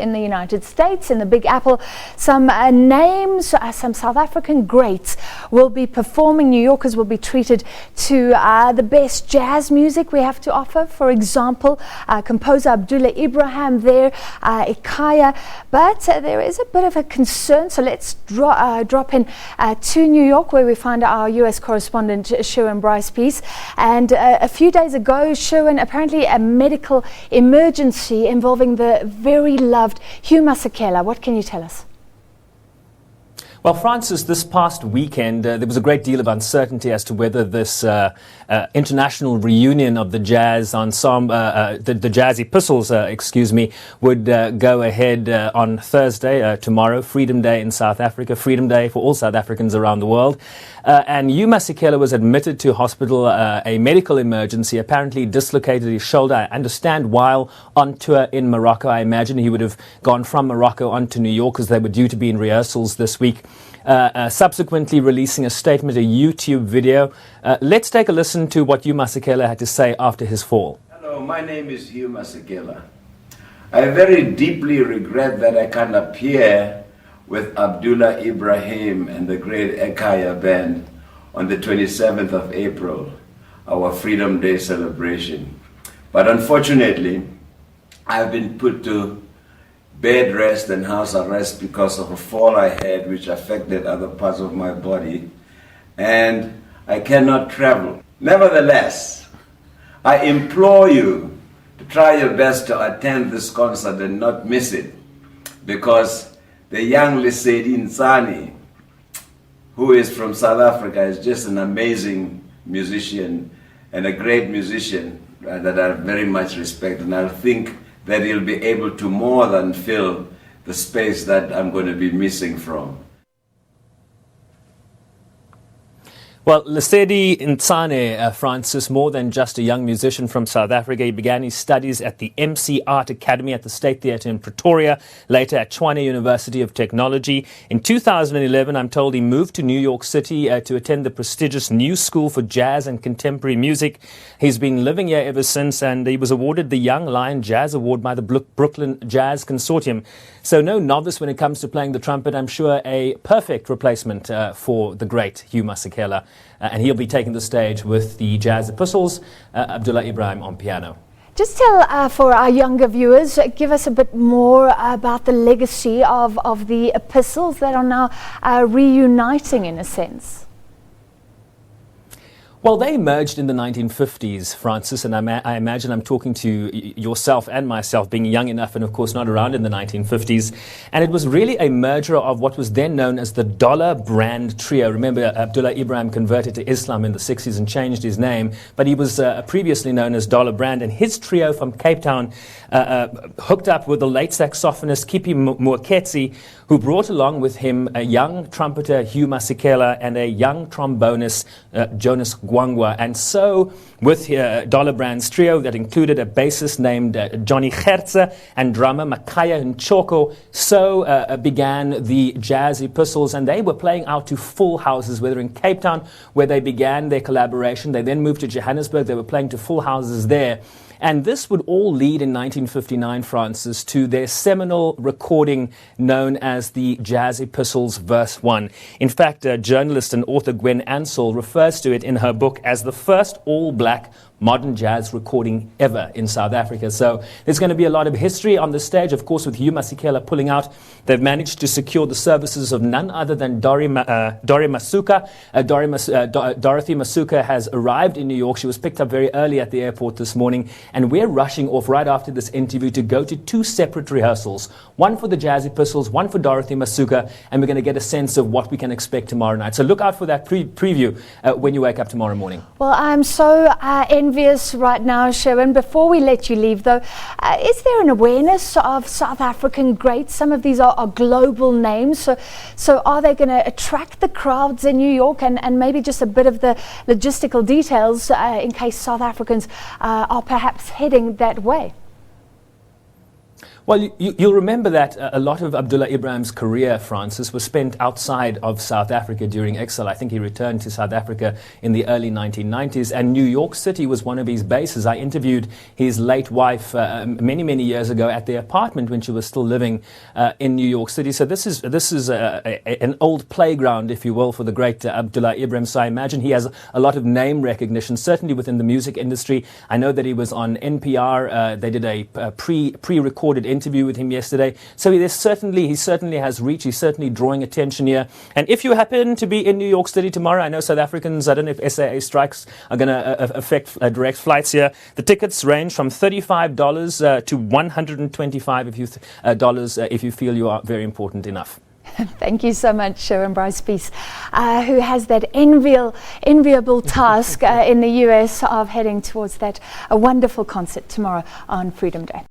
in the United States, in the Big Apple. Some names, some South African greats will be performing. New Yorkers will be treated to the best jazz music we have to offer. For example, composer Abdullah Ibrahim there, Ekaya. But there is a bit of a concern, so let's drop in to New York, where we find our US correspondent Sherwin Bryce-Pease. And a few days ago, Sherwin, apparently a medical emergency involving the very loved Hugh Masekela. What can you tell us? Well, Francis, this past weekend, there was a great deal of uncertainty as to whether this international reunion of the jazz ensemble, the Jazz Epistles, would go ahead on Thursday, tomorrow, Freedom Day in South Africa, Freedom Day for all South Africans around the world. And Hugh Masekela was admitted to hospital, a medical emergency, apparently dislocated his shoulder. I understand while on tour in Morocco. I imagine he would have gone from Morocco on to New York, because they were due to be in rehearsals this week. Subsequently releasing a statement, a YouTube video. Let's take a listen to what Hugh Masekela had to say after his fall. Hello, my name is Hugh Masekela. I very deeply regret that I can't appear with Abdullah Ibrahim and the great Ekaya band on the 27th of April, our Freedom Day celebration. But unfortunately, I've been put to bed rest and house arrest because of a fall I had, which affected other parts of my body, and I cannot travel. Nevertheless, I implore you to try your best to attend this concert and not miss it, because the young Lesedi Nsane, who is from South Africa, is just an amazing musician and a great musician that I very much respect, and I think that he'll be able to more than fill the space that I'm going to be missing from. Well, Lesedi Nsane, Francis, more than just a young musician from South Africa. He began his studies at the MC Art Academy at the State Theatre in Pretoria, later at Tshwane University of Technology. In 2011, I'm told he moved to New York City to attend the prestigious New School for Jazz and Contemporary Music. He's been living here ever since, and he was awarded the Young Lion Jazz Award by the Brooklyn Jazz Consortium. So no novice when it comes to playing the trumpet. I'm sure a perfect replacement for the great Hugh Masekela. And he'll be taking the stage with the Jazz Epistles, Abdullah Ibrahim on piano. Just tell, for our younger viewers, give us a bit more about the legacy of the Epistles that are now reuniting in a sense. Well, they emerged in the 1950s, Francis, and I imagine I'm talking to yourself and myself, being young enough and, of course, not around in the 1950s. And it was really a merger of what was then known as the Dollar Brand Trio. Remember, Abdullah Ibrahim converted to Islam in the 60s and changed his name, but he was previously known as Dollar Brand. And his trio from Cape Town hooked up with the late saxophonist Kipi Muaketsi, who brought along with him a young trumpeter, Hugh Masekela, and a young trombonist, Jonas Gwangwa. And so, with Dollar Brand's trio that included a bassist named Johnny Gertze and drummer Makaya Nchoko, so began the Jazz Epistles, and they were playing out to full houses, whether in Cape Town, where they began their collaboration. They then moved to Johannesburg. They were playing to full houses there. And this would all lead in 1959, Francis, to their seminal recording known as the Jazz Epistles Verse 1. In fact, journalist and author Gwen Ansell refers to it in her book as the first all-black modern jazz recording ever in South Africa. So there's going to be a lot of history on the stage. Of course, with Hugh Masekela pulling out, they've managed to secure the services of none other than Dorothy Masuka. Dorothy Masuka has arrived in New York. She was picked up very early at the airport this morning, and we're rushing off right after this interview to go to two separate rehearsals, one for the Jazz Epistles, one for Dorothy Masuka, and we're going to get a sense of what we can expect tomorrow night. So look out for that preview when you wake up tomorrow morning. Well, I'm so envious right now, Sherwin. Before we let you leave, though, is there an awareness of South African greats? Some of these are global names. So are they going to attract the crowds in New York? And maybe just a bit of the logistical details in case South Africans are perhaps heading that way. Well, you'll remember that a lot of Abdullah Ibrahim's career, Francis, was spent outside of South Africa during exile. I think he returned to South Africa in the early 1990s, and New York City was one of his bases. I interviewed his late wife many, many years ago at their apartment when she was still living in New York City. So this is an old playground, if you will, for the great Abdullah Ibrahim. So I imagine he has a lot of name recognition, certainly within the music industry. I know that he was on NPR. They did a pre-recorded interview with him yesterday. So he certainly has reach. He's certainly drawing attention here. And if you happen to be in New York City tomorrow, I know South Africans, I don't know if SAA strikes are going to affect direct flights here. The tickets range from $35 to $125 if you feel you are very important enough. Thank you so much, Sherwin Bryce-Pease, who has that enviable task in the US of heading towards that wonderful concert tomorrow on Freedom Day.